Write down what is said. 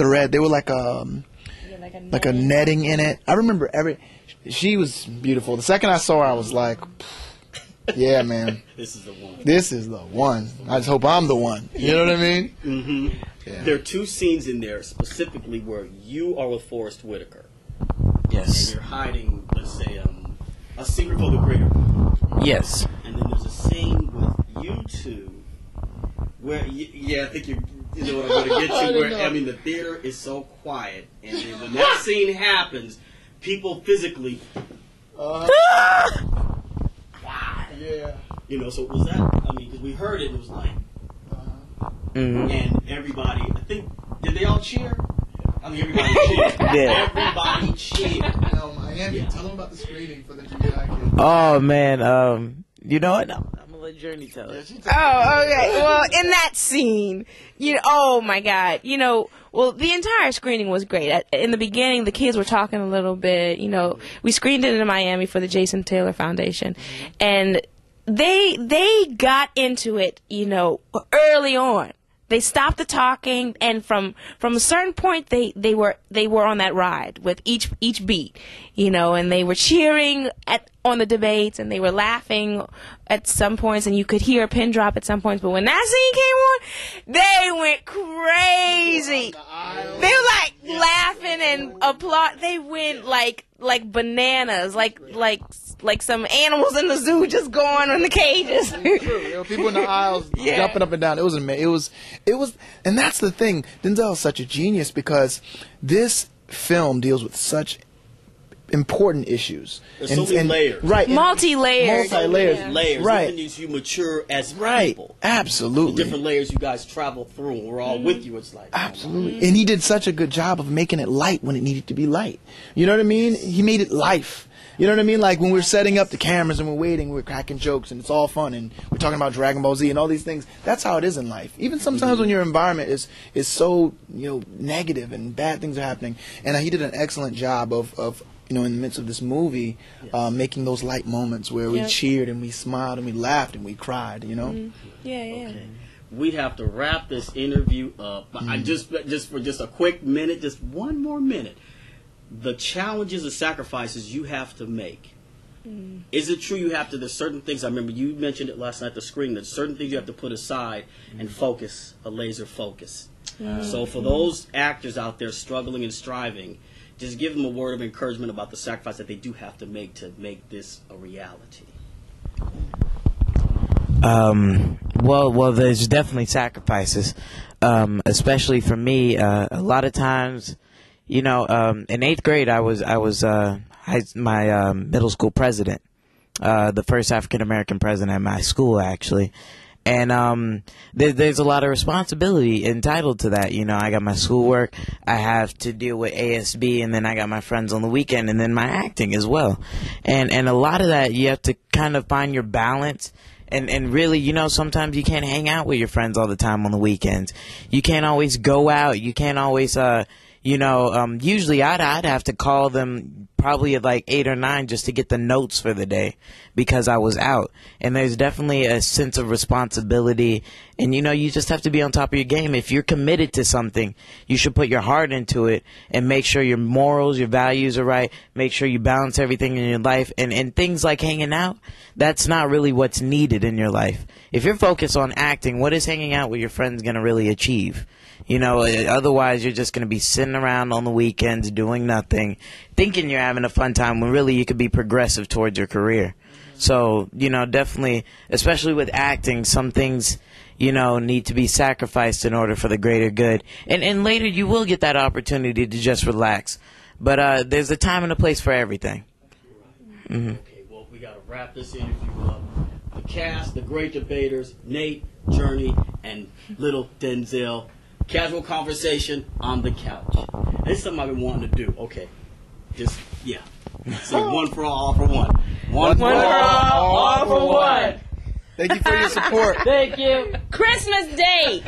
thread. They were like a netting in it. I remember she was beautiful. The second I saw her, I was like, yeah, man. This is the one. This is the one. I just hope I'm the one. You know what I mean? Mm-hmm. Yeah. There are two scenes in there specifically where you are with Forrest Whitaker. Yes. And you're hiding, let's say, a secret for the greater good. Yes. And then there's a scene with you two where, I think you know what I'm going to get to. Where, I mean, the theater is so quiet. And then when that scene happens, people physically... Yeah. You know, so was that, I mean, because we heard it, it was like... And everybody, I think, did they all cheer? I mean, everybody cheered. Yeah. Everybody cheered. No, Miami, tell them about the screening for the Junior High kids. Oh, man. You know what? I'm going to let Jurnee tell it. Oh, okay. Well, in that scene, oh, my God. Well, the entire screening was great. In the beginning, the kids were talking a little bit. We screened it in Miami for the Jason Taylor Foundation. And they got into it, early on. They stopped the talking, and from a certain point, they were on that ride with each beat, and they were cheering on the debates, and they were laughing at some points, and you could hear a pin drop at some points. But when that scene came on, they went crazy. They were like laughing and applaud. They went like bananas, like some animals in the zoo just going in the cages. There were people in the aisles jumping up and down. It was amazing. It was, and that's the thing. Denzel is such a genius because this film deals with such important issues. There's so many layers. Right. Multi-layers. Layers. Right. Even as you mature as people. Absolutely. The different layers you guys travel through, and we're all with you. It's like... Absolutely. And he did such a good job of making it light when it needed to be light. You know what I mean? He made it life. You know what I mean? Like when we're setting up the cameras and we're waiting, we're cracking jokes and it's all fun and we're talking about Dragon Ball Z and all these things. That's how it is in life. Even sometimes when your environment is so, negative and bad things are happening. And he did an excellent job of in the midst of this movie, making those light moments where we cheered and we smiled and we laughed and we cried, Yeah. Okay. We have to wrap this interview up. I just for a quick minute, just one more minute. The challenges and sacrifices you have to make. Is it true there's certain things, I remember you mentioned it last night at the screen, there's certain things you have to put aside and focus, a laser focus. So for those actors out there struggling and striving, just give them a word of encouragement about the sacrifice that they do have to make this a reality. Well, there's definitely sacrifices, especially for me. A lot of times, in 8th grade, I was my middle school president, the first African American president at my school, actually. And there's a lot of responsibility entitled to that. I got my schoolwork, I have to deal with ASB, and then I got my friends on the weekend, and then my acting as well. And a lot of that, you have to kind of find your balance. And really, sometimes you can't hang out with your friends all the time on the weekends. You can't always go out. You can't always, usually I'd have to call them probably at like 8 or 9 just to get the notes for the day because I was out. And there's definitely a sense of responsibility. And, you just have to be on top of your game. If you're committed to something, you should put your heart into it and make sure your morals, your values are right. Make sure you balance everything in your life. And things like hanging out, that's not really what's needed in your life. If you're focused on acting, what is hanging out with your friends going to really achieve? Otherwise you're just going to be sitting around on the weekends doing nothing, thinking you're having a fun time when really you could be progressive towards your career. So, definitely, especially with acting, some things, need to be sacrificed in order for the greater good. And later you will get that opportunity to just relax. But there's a time and a place for everything. Mm-hmm. Okay, well, we got to wrap this interview up. The cast, the great debaters, Nate, Jurnee, and little Denzel. Casual conversation on the couch. This is something I've been wanting to do. Okay. So one for all for one. One for all for one. Thank you for your support. Thank you. Christmas Day.